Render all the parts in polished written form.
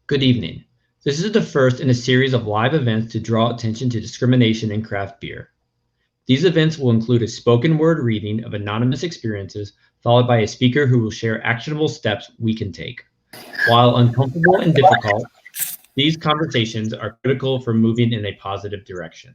Good evening. This is the first in a series of live events to draw attention to discrimination in craft beer. These events will include a spoken word reading of anonymous experiences, followed by a speaker who will share actionable steps we can take. While uncomfortable and difficult, these conversations are critical for moving in a positive direction.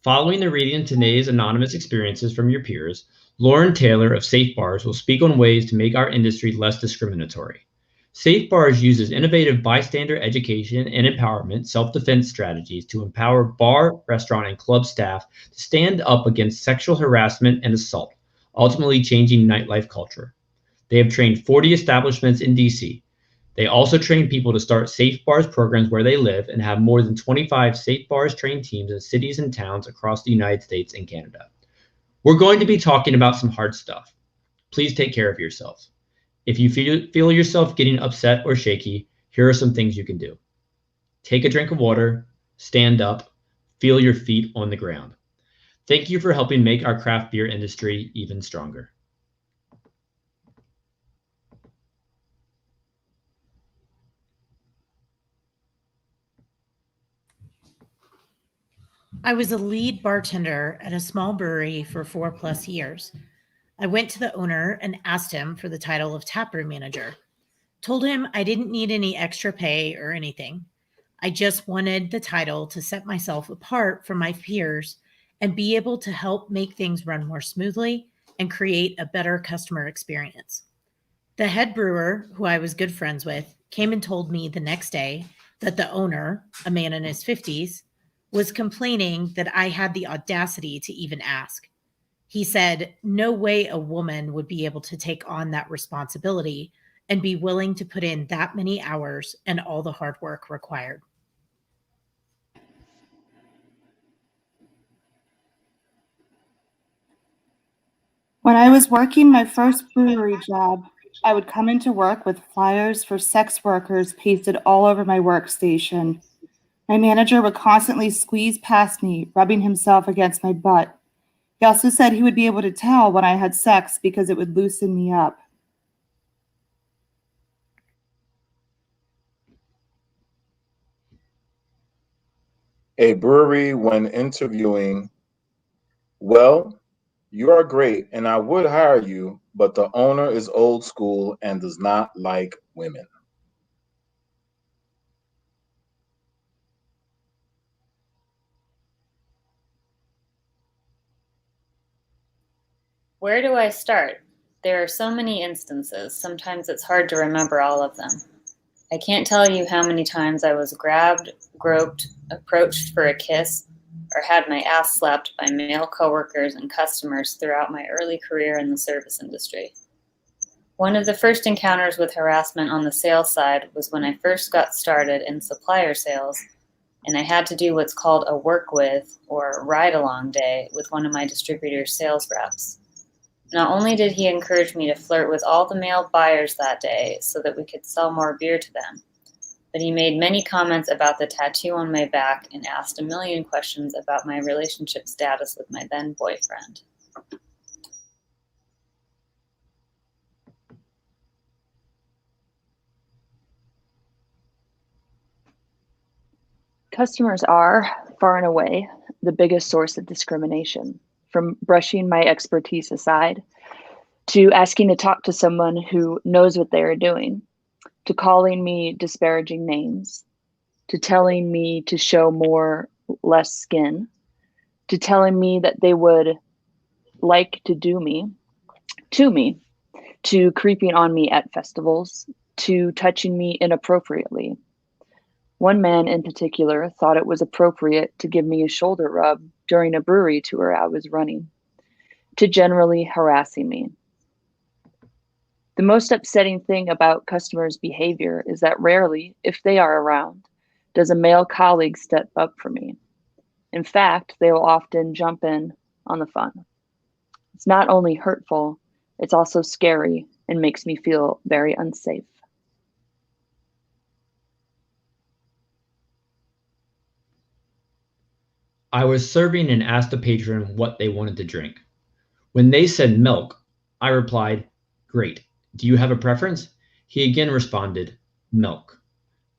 Following the reading of today's anonymous experiences from your peers, Lauren Taylor of Safe Bars will speak on ways to make our industry less discriminatory. Safe Bars uses innovative bystander education and empowerment self-defense strategies to empower bar, restaurant, and club staff to stand up against sexual harassment and assault, ultimately changing nightlife culture. They have trained 40 establishments in DC. They also train people to start Safe Bars programs where they live and have more than 25 Safe Bars trained teams in cities and towns across the United States and Canada. We're going to be talking about some hard stuff. Please take care of yourselves. If you feel yourself getting upset or shaky, here are some things you can do. Take a drink of water, stand up, feel your feet on the ground. Thank you for helping make our craft beer industry even stronger. I was a lead bartender at a small brewery for 4+ years. I went to the owner and asked him for the title of taproom manager. Told him I didn't need any extra pay or anything. I just wanted the title to set myself apart from my peers and be able to help make things run more smoothly and create a better customer experience. The head brewer, who I was good friends with, came and told me the next day that the owner, a man in his 50s, was complaining that I had the audacity to even ask. He said, no way a woman would be able to take on that responsibility and be willing to put in that many hours and all the hard work required. When I was working my first brewery job, I would come into work with flyers for sex workers pasted all over my workstation. My manager would constantly squeeze past me, rubbing himself against my butt. He also said he would be able to tell when I had sex because it would loosen me up. A brewery when interviewing, well, you are great and I would hire you, but the owner is old school and does not like women. Where do I start? There are so many instances, sometimes it's hard to remember all of them. I can't tell you how many times I was grabbed, groped, approached for a kiss, or had my ass slapped by male coworkers and customers throughout my early career in the service industry. One of the first encounters with harassment on the sales side was when I first got started in supplier sales, and I had to do what's called a work with or ride-along day with one of my distributor's sales reps. Not only did he encourage me to flirt with all the male buyers that day so that we could sell more beer to them, but he made many comments about the tattoo on my back and asked a million questions about my relationship status with my then boyfriend. Customers are, far and away, the biggest source of discrimination. From brushing my expertise aside, to asking to talk to someone who knows what they are doing, to calling me disparaging names, to telling me to show more, less skin, to telling me that they would like to do me, to creeping on me at festivals, to touching me inappropriately. One man in particular thought it was appropriate to give me a shoulder rub during a brewery tour I was running, to generally harassing me. The most upsetting thing about customers' behavior is that rarely, if they are around, does a male colleague step up for me. In fact, they will often jump in on the fun. It's not only hurtful, it's also scary and makes me feel very unsafe. I was serving and asked a patron what they wanted to drink. When they said milk, I replied, "Great. Do you have a preference?" He again responded, "Milk."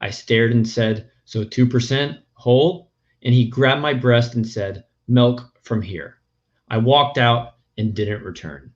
I stared and said, "So 2% whole?" And he grabbed my breast and said, "Milk from here." I walked out and didn't return.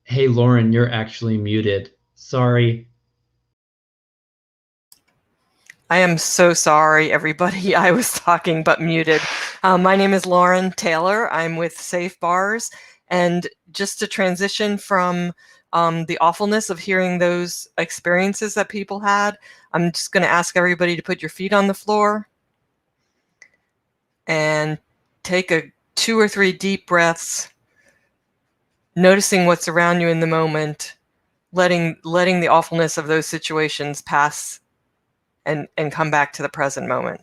Hey, Lauren, you're actually muted. Sorry. I am so sorry, everybody. I was talking but muted. My name is Lauren Taylor. I'm with Safe Bars. And just to transition from the awfulness of hearing those experiences that people had, I'm just going to ask everybody to put your feet on the floor and take 2 or 3 deep breaths, noticing what's around you in the moment, letting the awfulness of those situations pass and come back to the present moment.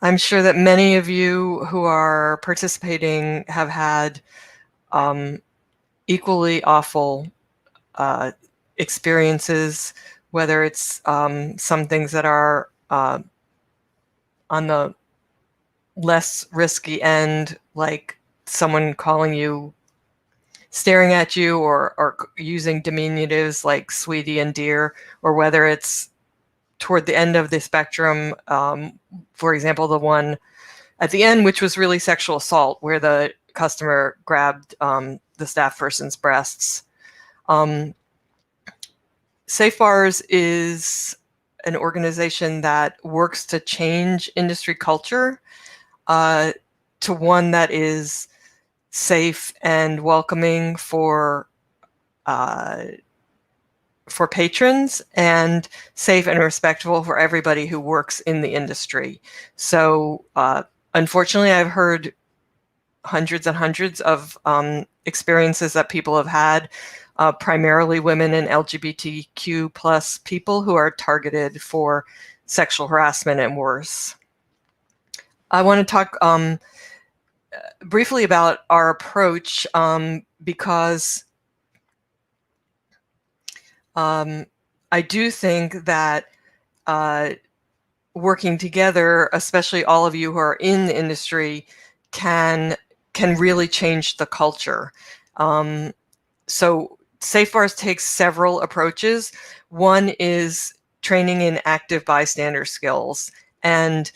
I'm sure that many of you who are participating have had equally awful experiences, whether it's some things that are on the less risky end, like someone calling you, staring at you, or using diminutives like sweetie and dear, or whether it's toward the end of the spectrum, for example, the one at the end, which was really sexual assault, where the customer grabbed the staff person's breasts. Safe Bars is an organization that works to change industry culture to one that is safe and welcoming for patrons, and safe and respectful for everybody who works in the industry. So unfortunately, I've heard hundreds and hundreds of experiences that people have had, primarily women and LGBTQ plus people who are targeted for sexual harassment and worse. I want to talk briefly about our approach because I do think that working together, especially all of you who are in the industry, can really change the culture. So Safe Bars takes several approaches. One is training in active bystander skills, and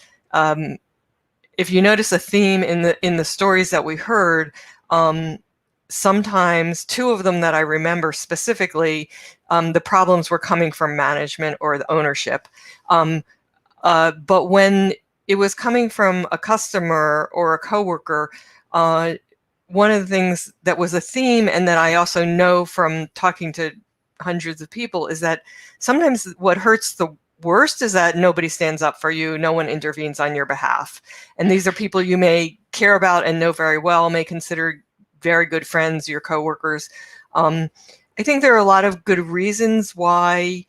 if you notice a theme in the stories that we heard, sometimes 2 of them that I remember specifically, the problems were coming from management or the ownership. But when it was coming from a customer or a coworker, one of the things that was a theme, and that I also know from talking to hundreds of people, is that sometimes what hurts the worst is that nobody stands up for you, no one intervenes on your behalf. And these are people you may care about and know very well, may consider very good friends, your coworkers. I think there are a lot of good reasons why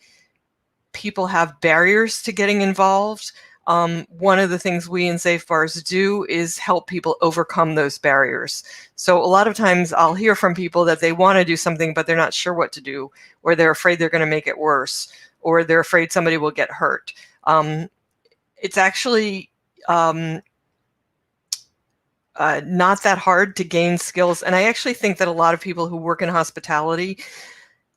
people have barriers to getting involved. One of the things we in Safe Bars do is help people overcome those barriers. So a lot of times I'll hear from people that they want to do something, but they're not sure what to do, or they're afraid they're going to make it worse, or they're afraid somebody will get hurt. It's actually not that hard to gain skills. And I actually think that a lot of people who work in hospitality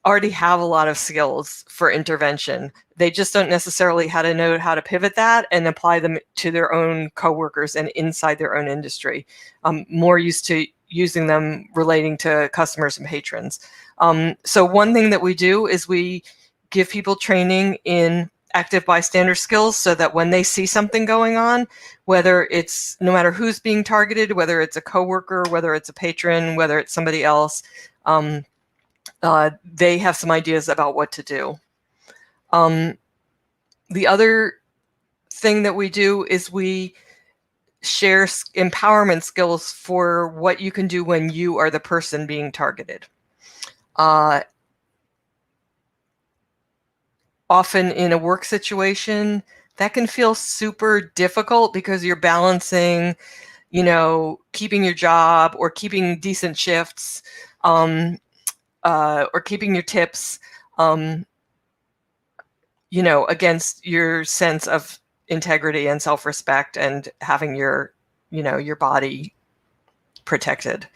already have a lot of skills for intervention. They just don't necessarily know how to pivot that and apply them to their own coworkers and inside their own industry. More used to using them relating to customers and patrons. So one thing that we do is we give people training in active bystander skills so that when they see something going on, whether it's no matter who's being targeted, whether it's a coworker, whether it's a patron, whether it's somebody else, they have some ideas about what to do. The other thing that we do is we share empowerment skills for what you can do when you are the person being targeted. Often in a work situation, that can feel super difficult because you're balancing, keeping your job or keeping decent shifts, or keeping your tips, against your sense of integrity and self-respect and having your body protected.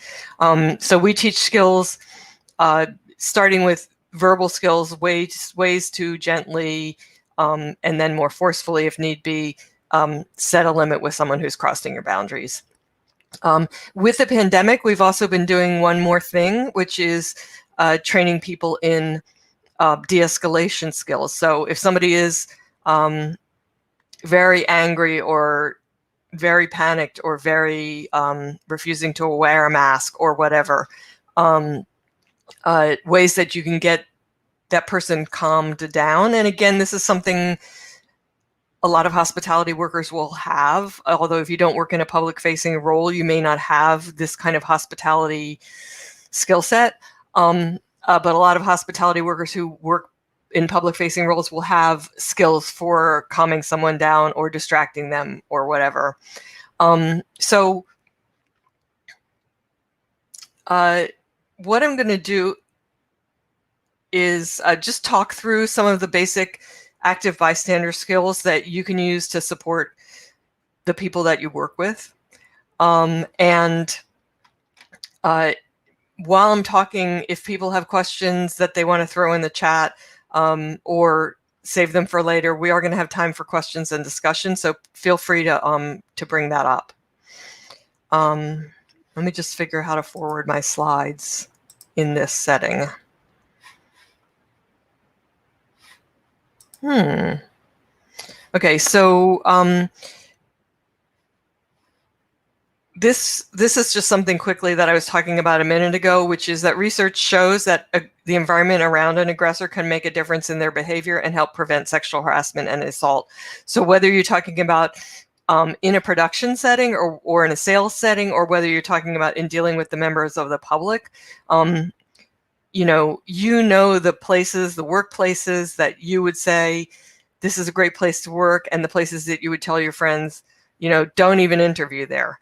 So we teach skills, starting with verbal skills, ways to gently, and then more forcefully if need be, set a limit with someone who's crossing your boundaries. With the pandemic, we've also been doing one more thing, which is training people in de-escalation skills. So if somebody is very angry or very panicked or very refusing to wear a mask or whatever, ways that you can get that person calmed down. And again, this is something a lot of hospitality workers will have, although if you don't work in a public-facing role, you may not have this kind of hospitality skill set. But a lot of hospitality workers who work in public-facing roles will have skills for calming someone down or distracting them or whatever. So what I'm going to do is just talk through some of the basic active bystander skills that you can use to support the people that you work with. And while I'm talking, if people have questions that they want to throw in the chat or save them for later, we are going to have time for questions and discussion. So feel free to bring that up. Let me just figure out how to forward my slides in this setting. Okay, so this is just something quickly that I was talking about a minute ago, which is that research shows that the environment around an aggressor can make a difference in their behavior and help prevent sexual harassment and assault. So whether you're talking about in a production setting or in a sales setting, or whether you're talking about in dealing with the members of the public, the places, the workplaces that you would say, this is a great place to work, and the places that you would tell your friends, don't even interview there.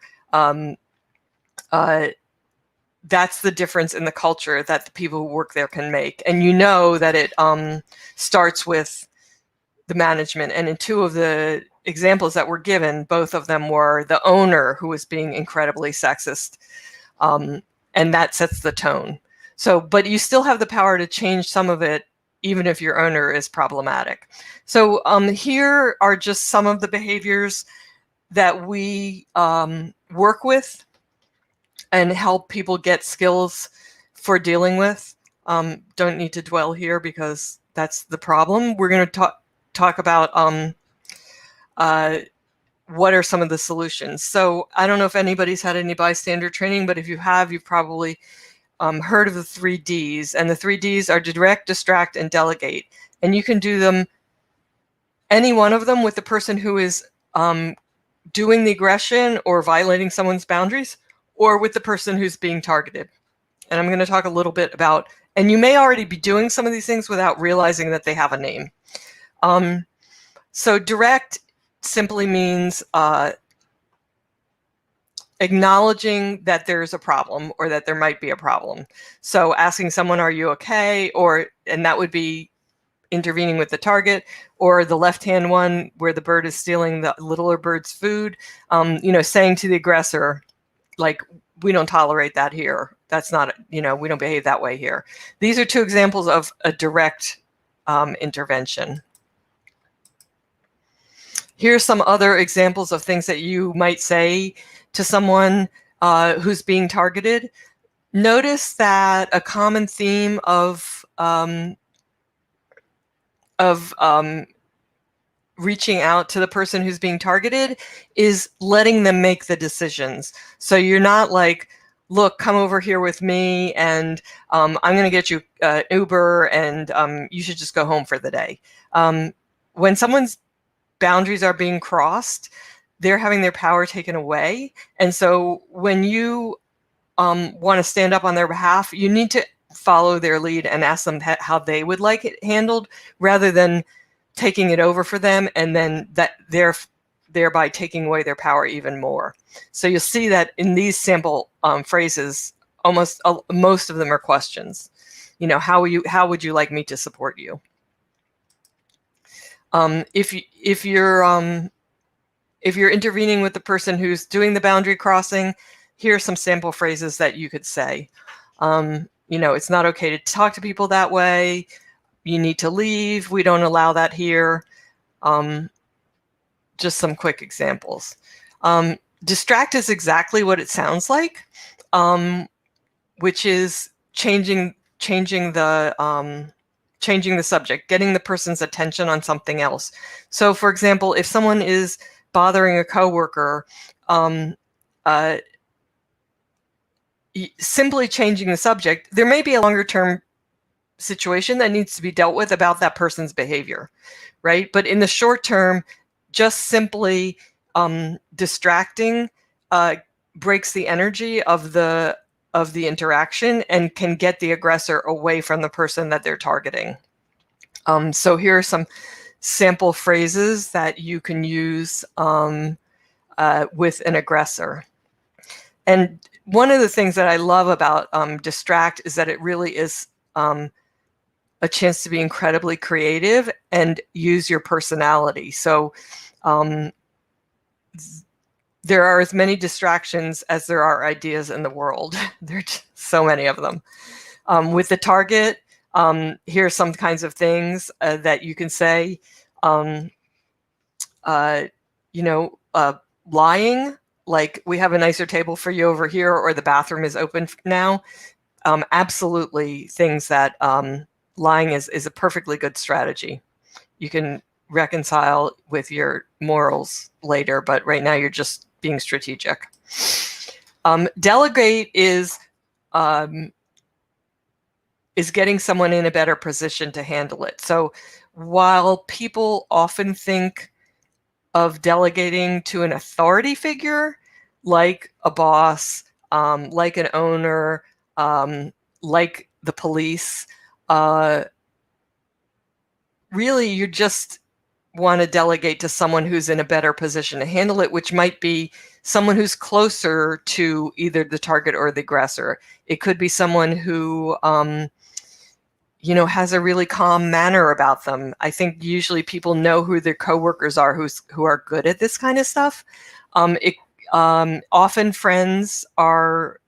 That's the difference in the culture that the people who work there can make. And that it starts with the management. And in two of the examples that were given, both of them were the owner who was being incredibly sexist. And that sets the tone. So, but you still have the power to change some of it, even if your owner is problematic. So here are just some of the behaviors that we work with and help people get skills for dealing with. Don't need to dwell here because that's the problem. We're going to talk about what are some of the solutions. So I don't know if anybody's had any bystander training, but if you have, you've probably heard of the 3 Ds. And the 3 Ds are direct, distract, and delegate. And you can do them, any one of them, with the person who is doing the aggression or violating someone's boundaries, or with the person who's being targeted. And I'm going to talk a little bit about, and you may already be doing some of these things without realizing that they have a name. So direct simply means acknowledging that there's a problem or that there might be a problem. So asking someone, are you okay? And that would be intervening with the target, or the left-hand one where the bird is stealing the littler bird's food, saying to the aggressor, like, we don't tolerate that here. That's not, we don't behave that way here. These are 2 examples of a direct intervention. Here's some other examples of things that you might say to someone who's being targeted. Notice that a common theme of reaching out to the person who's being targeted is letting them make the decisions. So you're not like, look, come over here with me, and I'm going to get you Uber, and you should just go home for the day. When someone's boundaries are being crossed, they're having their power taken away. And so when you want to stand up on their behalf, you need to follow their lead and ask them how they would like it handled, rather than taking it over for them and then that thereby taking away their power even more. So you'll see that in these sample phrases, most of them are questions. You know, how would you like me to support you? If you're intervening with the person who's doing the boundary crossing, here are some sample phrases that you could say. You know, it's not okay to talk to people that way. You need to leave. We don't allow that here. Just some quick examples. Distract is exactly what it sounds like, which is changing the subject, getting the person's attention on something else. So, for example, if someone is bothering a coworker, simply changing the subject, there may be a longer term situation that needs to be dealt with about that person's behavior, right? But in the short term, just simply distracting breaks the energy of the interaction and can get the aggressor away from the person that they're targeting. So here are some sample phrases that you can use with an aggressor. And one of the things that I love about distract is that it really is a chance to be incredibly creative and use your personality. So there are as many distractions as there are ideas in the world. There are so many of them. With the target, here are some kinds of things that you can say. Lying, like, we have a nicer table for you over here, or the bathroom is open now. Absolutely things that lying is a perfectly good strategy. You can reconcile with your morals later, but right now you're just being strategic. Delegate is getting someone in a better position to handle it. So while people often think of delegating to an authority figure, like a boss, like an owner, like the police, really you just want to delegate to someone who's in a better position to handle it, which might be someone who's closer to either the target or the aggressor. It could be someone who has a really calm manner about them. I think usually people know who their coworkers are who are good at this kind of stuff. Often friends are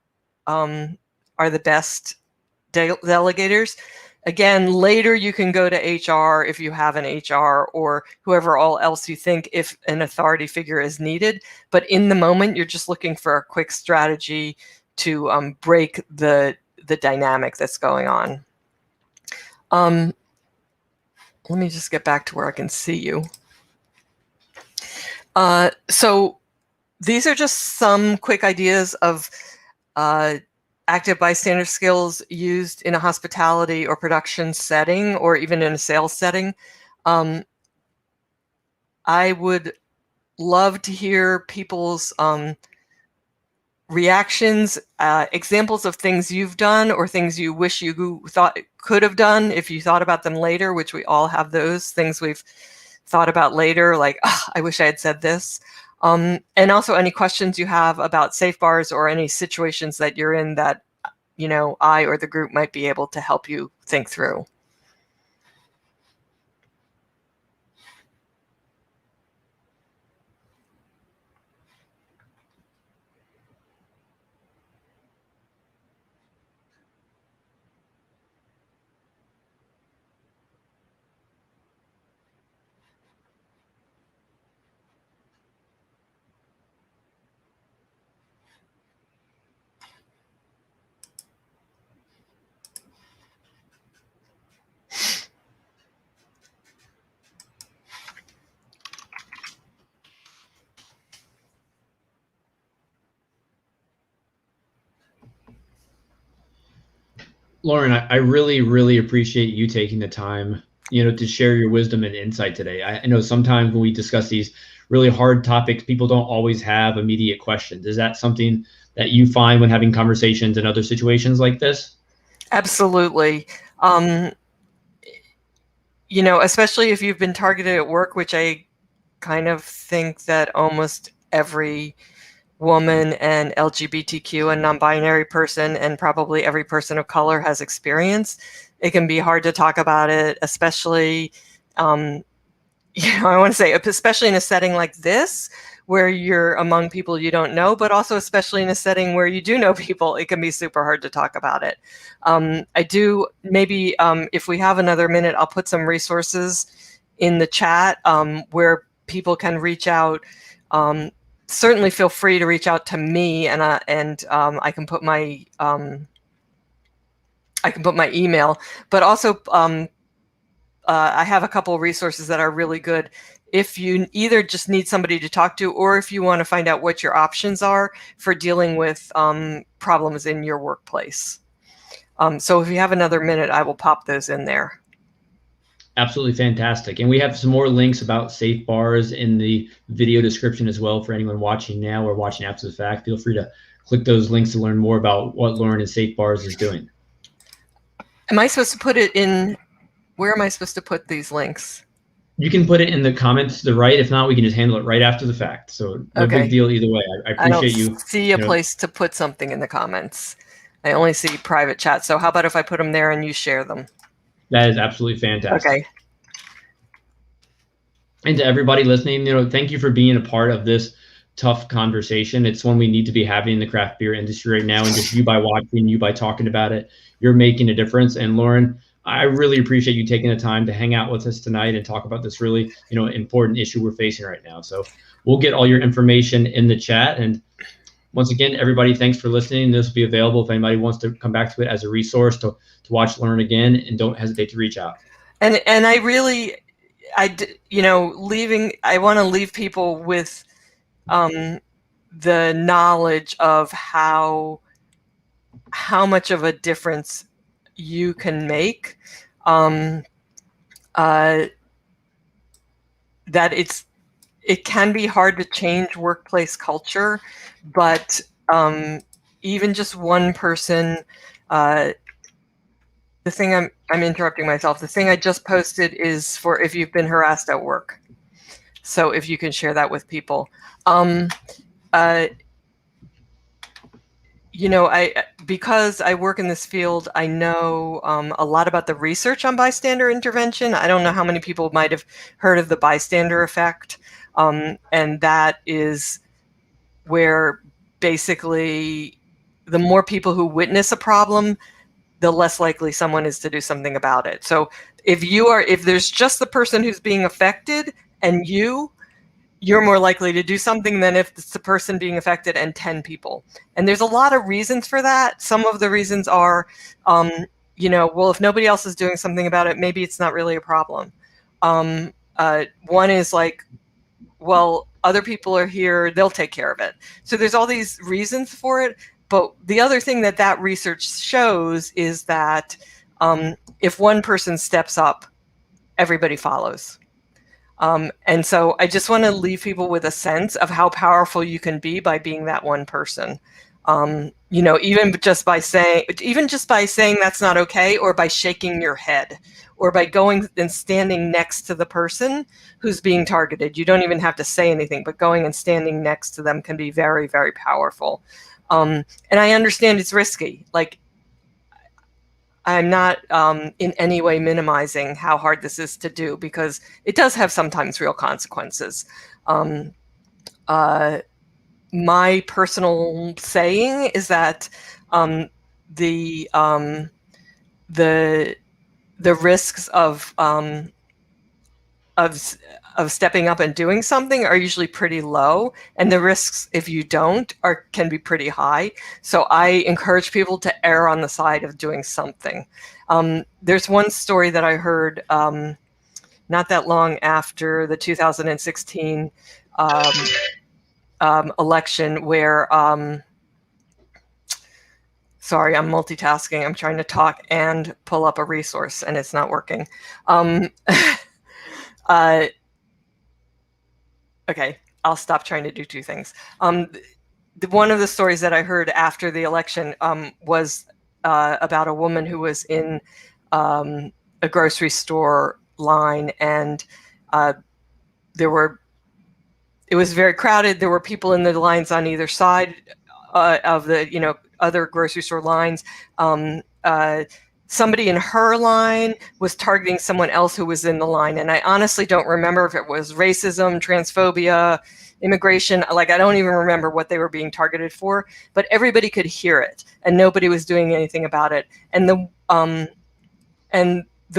the best delegators. Again, later you can go to HR if you have an HR or whoever else you think if an authority figure is needed. But in the moment, you're just looking for a quick strategy to break the dynamic that's going on. Let me just get back to where I can see you. So these are just some quick ideas of active bystander skills used in a hospitality or production setting, or even in a sales setting. I would love to hear people's reactions, examples of things you've done or things you wish you thought could have done if you thought about them later, which we all have those things we've thought about later, like, oh, I wish I had said this. And also any questions you have about safe bars or any situations that you're in that, I or the group might be able to help you think through. Lauren, I really, really appreciate you taking the time, to share your wisdom and insight today. I know sometimes when we discuss these really hard topics, people don't always have immediate questions. Is that something that you find when having conversations in other situations like this? Absolutely. Especially if you've been targeted at work, which I kind of think that almost every woman and LGBTQ and non-binary person and probably every person of color has experienced. It can be hard to talk about it, especially, I want to say, especially in a setting like this, where you're among people you don't know, but also especially in a setting where you do know people, it can be super hard to talk about it. If we have another minute, I'll put some resources in the chat where people can reach out. Certainly feel free to reach out to me, and I can put my email, but also I have a couple of resources that are really good if you either just need somebody to talk to, or if you want to find out what your options are for dealing with problems in your workplace. So if you have another minute, I will pop those in there. Absolutely fantastic. And we have some more links about safe bars in the video description as well for anyone watching now or watching after the fact. Feel free to click those links to learn more about what Lauren and Safe Bars is doing. Am I supposed to put it in? Where am I supposed to put these links? You can put it in the comments to the right. If not, we can just handle it right after the fact. So no big deal either way. I appreciate you. I don't see a place to put something in the comments. I only see private chat. So how about if I put them there and you share them? That is absolutely fantastic. Okay. And to everybody listening, thank you for being a part of this tough conversation. It's one we need to be having in the craft beer industry right now. And just you by watching, you by talking about it, you're making a difference. And Lauren, I really appreciate you taking the time to hang out with us tonight and talk about this really, important issue we're facing right now. So we'll get all your information in the chat. And once again, everybody, thanks for listening. This will be available if anybody wants to come back to it as a resource to watch, learn again, and don't hesitate to reach out. And I want to leave people with the knowledge of how much of a difference you can make, that it can be hard to change workplace culture, but even just one person, the thing I'm interrupting myself. The thing I just posted is for if you've been harassed at work. So if you can share that with people. Because I work in this field, I know a lot about the research on bystander intervention. I don't know how many people might have heard of the bystander effect. And that is where basically the more people who witness a problem, the less likely someone is to do something about it. So if there's just the person who's being affected and you're more likely to do something than if it's the person being affected and 10 people. And there's a lot of reasons for that. Some of the reasons are, if nobody else is doing something about it, maybe it's not really a problem. One is like, well, other people are here, they'll take care of it. So there's all these reasons for it. But the other thing that research shows is that if one person steps up, everybody follows. And so I just want to leave people with a sense of how powerful you can be by being that one person. Even just by saying that's not okay, or by shaking your head, or by going and standing next to the person who's being targeted. You don't even have to say anything, but going and standing next to them can be very, very powerful. And I understand it's risky. Like, I'm not in any way minimizing how hard this is to do, because it does have sometimes real consequences. My personal saying is that the risks of stepping up and doing something are usually pretty low, and the risks if you don't can be pretty high. So I encourage people to err on the side of doing something. There's one story that I heard not that long after the 2016 election where Sorry, I'm multitasking. I'm trying to talk and pull up a resource, and it's not working. Okay, I'll stop trying to do two things. One of the stories that I heard after the election was about a woman who was in a grocery store line, and it was very crowded. There were people in the lines on either side of the other grocery store lines. Somebody in her line was targeting someone else who was in the line, and I honestly don't remember if it was racism, transphobia, immigration. Like, I don't even remember what they were being targeted for, but everybody could hear it, and nobody was doing anything about it. And the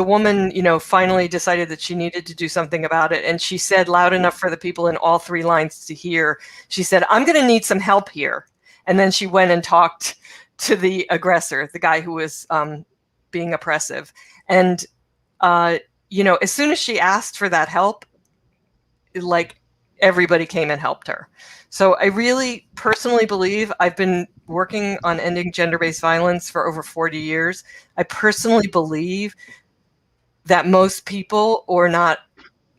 woman, finally decided that she needed to do something about it. And she said loud enough for the people in all three lines to hear. She said, "I'm going to need some help here." And then she went and talked to the aggressor, the guy who was being oppressive. And, as soon as she asked for that help, like, everybody came and helped her. So I really personally believe, I've been working on ending gender-based violence for over 40 years. I personally believe that most people, or not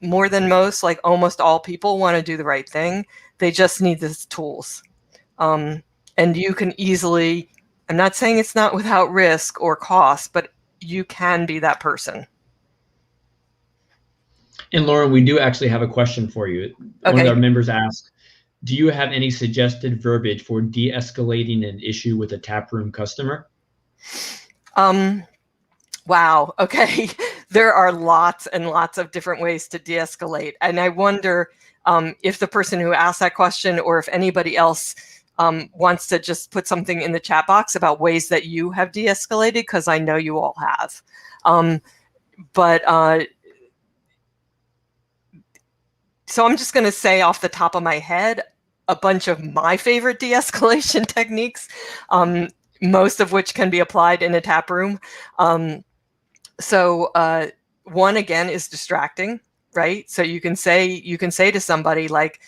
more than most, like almost all people, want to do the right thing. They just need the tools. And you can easily, I'm not saying it's not without risk or cost, but you can be that person. And Lauren, we do actually have a question for you. Okay. One of our members asked, do you have any suggested verbiage for de-escalating an issue with a taproom customer? Wow. Okay. There are lots and lots of different ways to de-escalate. And I wonder if the person who asked that question, or if anybody else wants to just put something in the chat box about ways that you have de-escalated, because I know you all have. So I'm just going to say off the top of my head a bunch of my favorite de-escalation techniques, most of which can be applied in a tap room. So one, again, is distracting, right? So you can say to somebody like,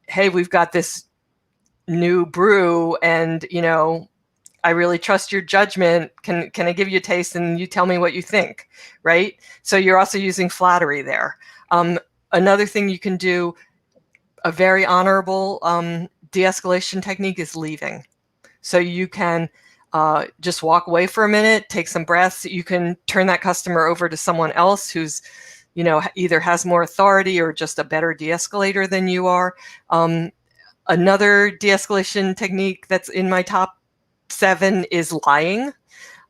"Hey, we've got this new brew, and I really trust your judgment. Can I give you a taste and you tell me what you think?" Right? So you're also using flattery there. Another thing you can do, a very honorable de-escalation technique, is leaving. So you can just walk away for a minute, take some breaths. You can turn that customer over to someone else who's, either has more authority or just a better de-escalator than you are. Another de-escalation technique that's in my top 7 is lying.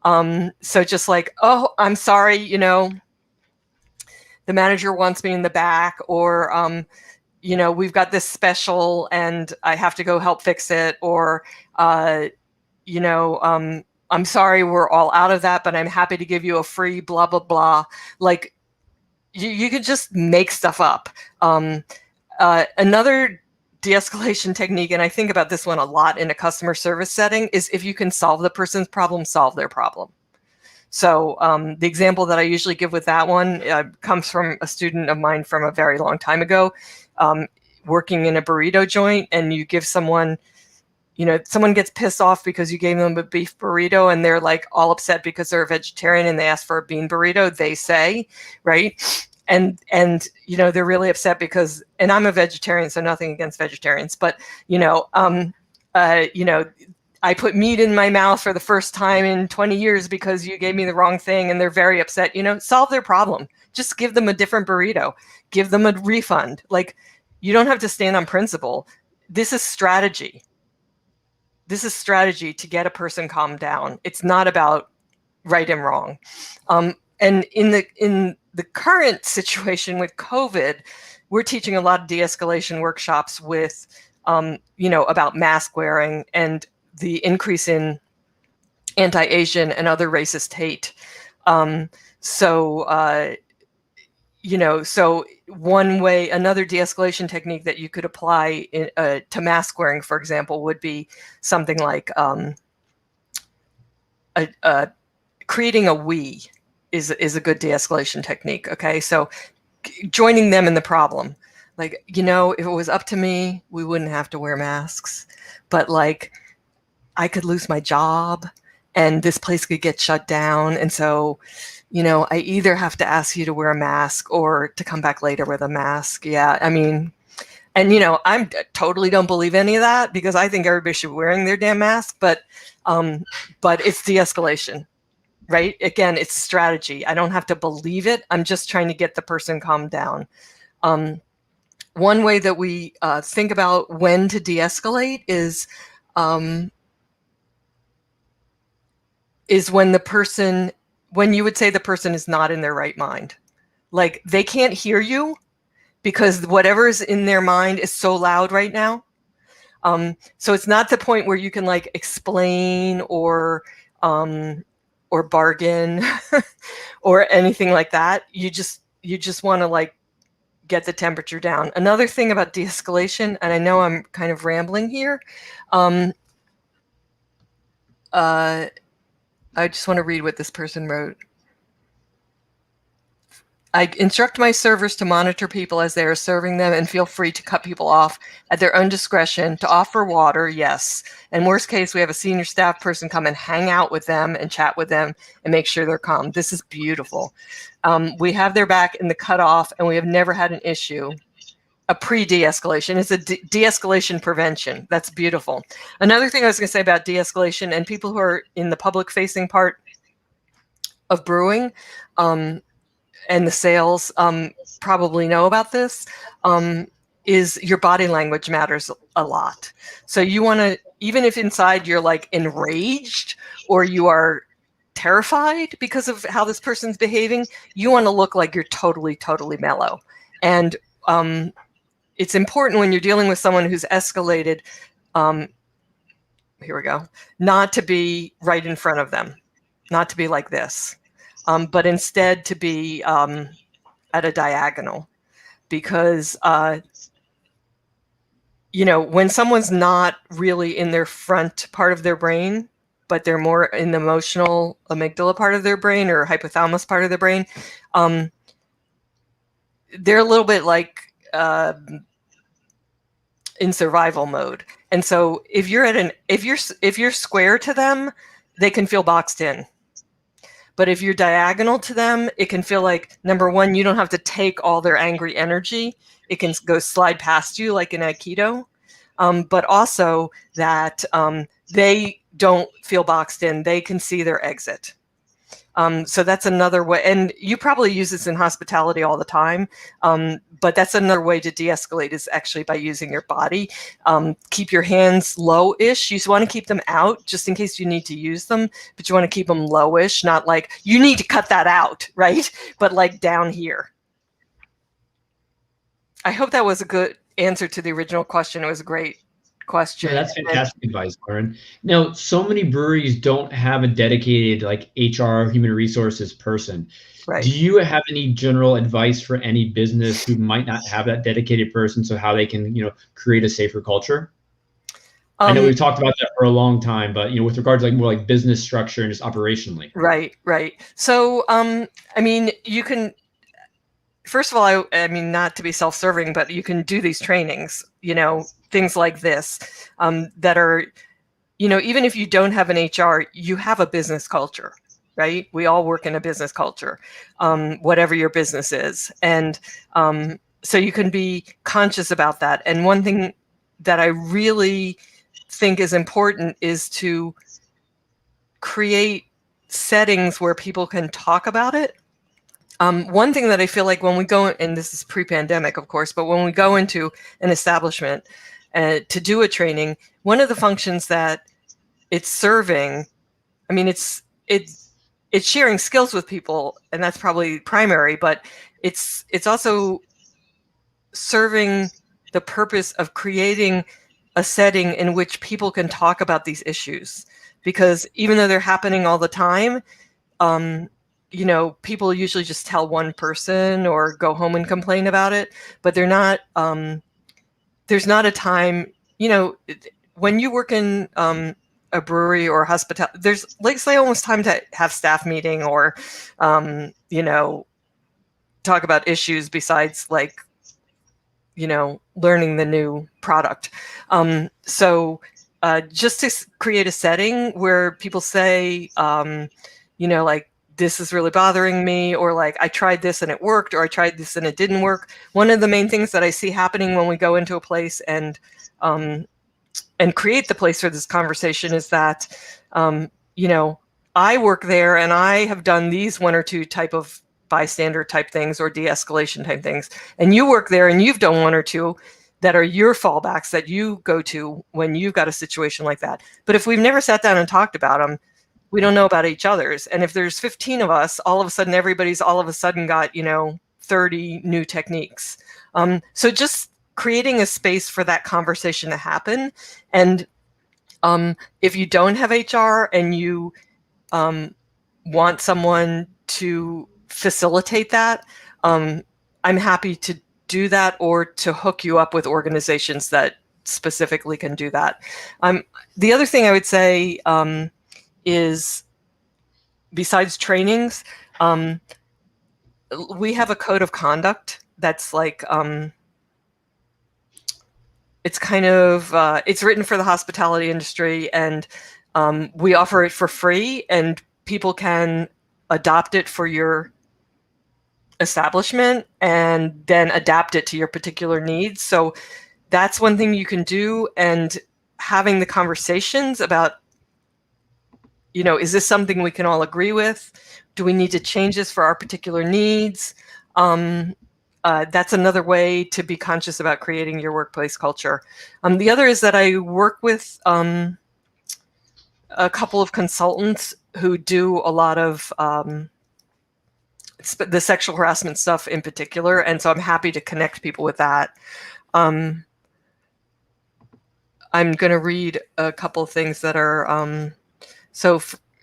So just like, "Oh, I'm sorry, the manager wants me in the back," or, "We've got this special and I have to go help fix it," or, "I'm sorry, we're all out of that, but I'm happy to give you a free blah, blah, blah." Like, you could just make stuff up. Another de-escalation technique, and I think about this one a lot in a customer service setting, is if you can solve the person's problem, solve their problem. So the example that I usually give with that one comes from a student of mine from a very long time ago, working in a burrito joint, and you give someone, someone gets pissed off because you gave them a beef burrito, and they're like all upset because they're a vegetarian and they asked for a bean burrito, they say, right? And they're really upset because, and I'm a vegetarian, so nothing against vegetarians, but I put meat in my mouth for the first time in 20 years because you gave me the wrong thing, and they're very upset. Solve their problem. Just give them a different burrito. Give them a refund. Like, you don't have to stand on principle. This is strategy. This is strategy to get a person calmed down. It's not about right and wrong. And in the current situation with COVID, we're teaching a lot of de-escalation workshops with, about mask wearing and the increase in anti-Asian and other racist hate. So one way, another de-escalation technique that you could apply to mask wearing, for example, would be something like creating a "we" is a good de-escalation technique. Okay, so joining them in the problem. Like, if it was up to me, we wouldn't have to wear masks, but like, I could lose my job and this place could get shut down. And so, I either have to ask you to wear a mask or to come back later with a mask. Yeah, I mean, and I totally don't believe any of that, because I think everybody should be wearing their damn mask. But it's de-escalation, right? Again, it's strategy. I don't have to believe it. I'm just trying to get the person calmed down. One way that we think about when to de-escalate is when you would say the person is not in their right mind. Like, they can't hear you because whatever is in their mind is so loud right now. So it's not the point where you can like explain or bargain or anything like that. You just want to like get the temperature down. Another thing about de-escalation, and I know I'm kind of rambling here, I just want to read what this person wrote. I instruct my servers to monitor people as they are serving them and feel free to cut people off at their own discretion, to offer water, yes. And worst case, we have a senior staff person come and hang out with them and chat with them and make sure they're calm. This is beautiful. We have their back in the cutoff, and we have never had an issue. A pre-de-escalation. It's a de-escalation prevention. That's beautiful. Another thing I was going to say about de-escalation, and people who are in the public-facing part of brewing, and the sales probably know about this, is your body language matters a lot. So you want to, even if inside you're like enraged or you are terrified because of how this person's behaving, you want to look like you're totally, totally mellow. And it's important when you're dealing with someone who's escalated, here we go, not to be right in front of them, not to be like this. But instead to be at a diagonal, because when someone's not really in their front part of their brain, but they're more in the emotional amygdala part of their brain or hypothalamus part of their brain, they're a little bit like in survival mode. And so if you're square to them, they can feel boxed in. But if you're diagonal to them, it can feel like, number one, you don't have to take all their angry energy. It can go slide past you like in Aikido. But also that they don't feel boxed in. They can see their exit. So that's another way. And you probably use this in hospitality all the time. But that's another way to de-escalate, is actually by using your body. Keep your hands low-ish. You want to keep them out just in case you need to use them, but you want to keep them low-ish, not like you need to cut that out, right? But like down here. I hope that was a good answer to the original question. It was a great question. Yeah, that's fantastic advice, Lauren. Now, so many breweries don't have a dedicated like HR, human resources person. Right. Do you have any general advice for any business who might not have that dedicated person, so how they can, create a safer culture? I know we've talked about that for a long time, but with regards to like more like business structure and just operationally. Right. So, I mean, you can. First of all, I mean, not to be self-serving, but you can do these trainings, things like this, that are, even if you don't have an HR, you have a business culture, right? We all work in a business culture, whatever your business is. And so you can be conscious about that. And one thing that I really think is important is to create settings where people can talk about it. One thing that I feel like when we go, and this is pre-pandemic, of course, but when we go into an establishment to do a training, one of the functions that it's serving, I mean, it's sharing skills with people, and that's probably primary, but it's also serving the purpose of creating a setting in which people can talk about these issues. Because even though they're happening all the time, people usually just tell one person or go home and complain about it, but they're not, there's not a time, when you work in a brewery or hospitality, there's like say almost time to have staff meeting or, talk about issues besides like, learning the new product. So just to create a setting where people say, like, this is really bothering me, or like, I tried this and it worked, or I tried this and it didn't work. One of the main things that I see happening when we go into a place and create the place for this conversation is that, I work there and I have done these one or two type of bystander type things or de-escalation type things. And you work there and you've done one or two that are your fallbacks that you go to when you've got a situation like that. But if we've never sat down and talked about them, we don't know about each other's. And if there's 15 of us, all of a sudden, everybody's all of a sudden got, 30 new techniques. So just creating a space for that conversation to happen. And if you don't have HR and you want someone to facilitate that, I'm happy to do that, or to hook you up with organizations that specifically can do that. The other thing I would say is, besides trainings, we have a code of conduct that's like, it's kind of, it's written for the hospitality industry, and we offer it for free, and people can adopt it for your establishment and then adapt it to your particular needs. So that's one thing you can do, and having the conversations about, is this something we can all agree with? Do we need to change this for our particular needs? That's another way to be conscious about creating your workplace culture. The other is that I work with a couple of consultants who do a lot of the sexual harassment stuff in particular, and so I'm happy to connect people with that. I'm going to read a couple of things that are,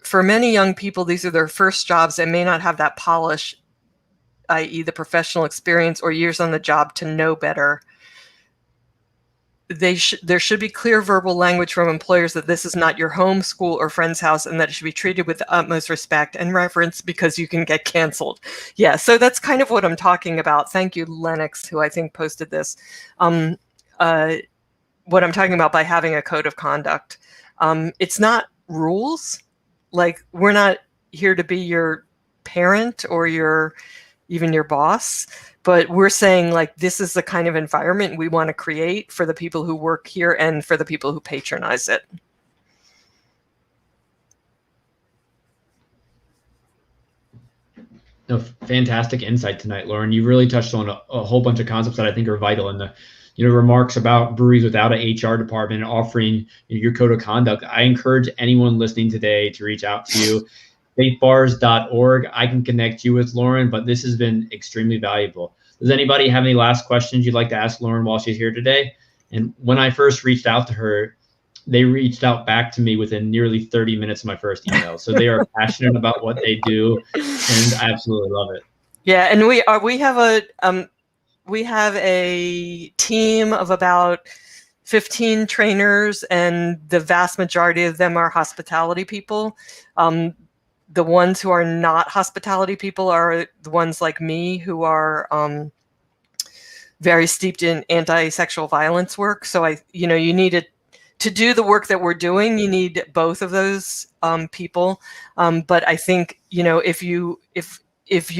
for many young people, these are their first jobs and may not have that polish, i.e. the professional experience or years on the job to know better. There should be clear verbal language from employers that this is not your home, school, or friend's house, and that it should be treated with the utmost respect and reverence, because you can get canceled. Yeah, so that's kind of what I'm talking about. Thank you, Lennox, who I think posted this. What I'm talking about by having a code of conduct. It's not rules. Like, we're not here to be your parent or even your boss, but we're saying, like, this is the kind of environment we want to create for the people who work here and for the people who patronize it. No, fantastic insight tonight, Lauren. You really touched on a whole bunch of concepts that I think are vital. And the remarks about breweries without an HR department and offering your code of conduct. I encourage anyone listening today to reach out to you. safebars.org. I can connect you with Lauren, but this has been extremely valuable. Does anybody have any last questions you'd like to ask Lauren while she's here today? And when I first reached out to her, they reached out back to me within nearly 30 minutes of my first email. So they are passionate about what they do, and I absolutely love it. Yeah, and we have a team of about 15 trainers, and the vast majority of them are hospitality people. The ones who are not hospitality people are the ones like me, who are very steeped in anti-sexual violence work. So you need to do the work that we're doing, you need both of those people. But I think, if you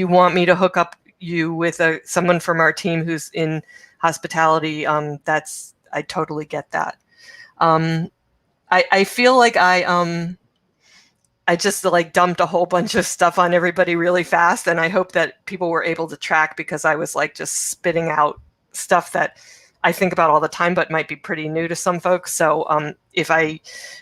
want me to hook up you with someone from our team who's in hospitality, I totally get that. I feel like I just dumped a whole bunch of stuff on everybody really fast, and I hope that people were able to track, because I was just spitting out stuff that I think about all the time, but might be pretty new to some folks. So if I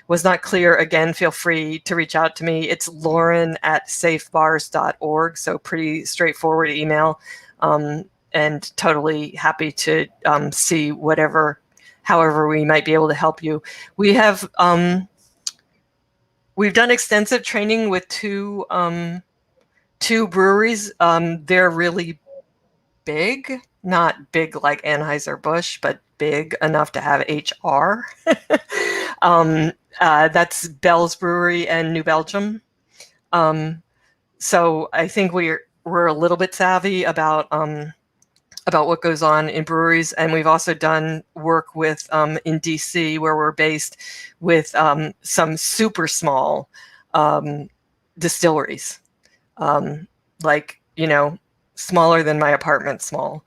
was not clear, again, feel free to reach out to me. It's lauren@safebars.org. So pretty straightforward email, and totally happy to see however we might be able to help you. We have, we've done extensive training with two breweries. They're really big, not big like Anheuser-Busch, but big enough to have HR. That's Bell's Brewery and New Belgium. So I think we're a little bit savvy about about what goes on in breweries. And we've also done work with in DC, where we're based, with some super small distilleries, like, you know, smaller than my apartment small.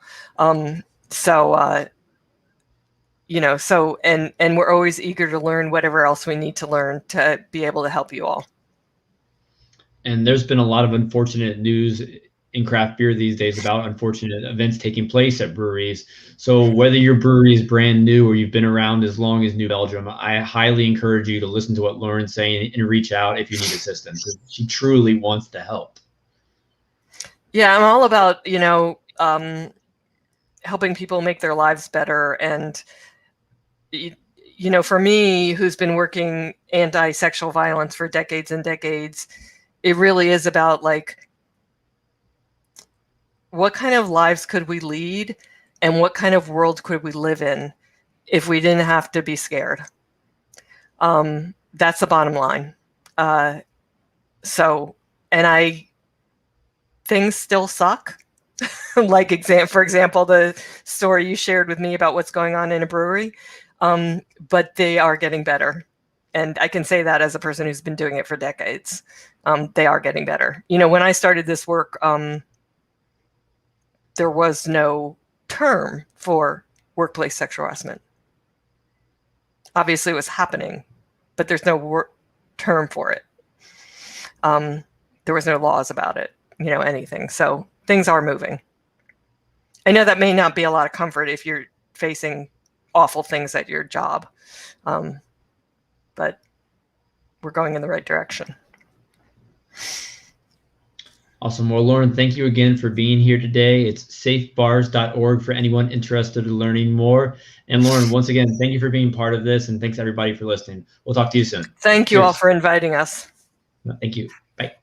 You know, so, and we're always eager to learn whatever else we need to learn to be able to help you all. And there's been a lot of unfortunate news in craft beer these days about unfortunate events taking place at breweries. So whether your brewery is brand new or you've been around as long as New Belgium, I highly encourage you to listen to what Lauren's saying and reach out if you need assistance. She truly wants to help. Yeah, I'm all about, you know, helping people make their lives better. And, you know, for me, who's been working anti-sexual violence for decades and decades, it really is about, like, what kind of lives could we lead and what kind of world could we live in if we didn't have to be scared? That's the bottom line. So, and things still suck. Like, for example, the story you shared with me about what's going on in a brewery, but they are getting better. And I can say that as a person who's been doing it for decades. They are getting better. You know, when I started this work, there was no term for workplace sexual harassment. Obviously it was happening, but there's no term for it. There was no laws about it, you know, anything. So things are moving. I know that may not be a lot of comfort if you're facing awful things at your job, but we're going in the right direction. Awesome. Well, Lauren, thank you again for being here today. It's safebars.org for anyone interested in learning more. And Lauren, once again, thank you for being part of this, and thanks everybody for listening. We'll talk to you soon. Thank you all for inviting us. Thank you. Bye.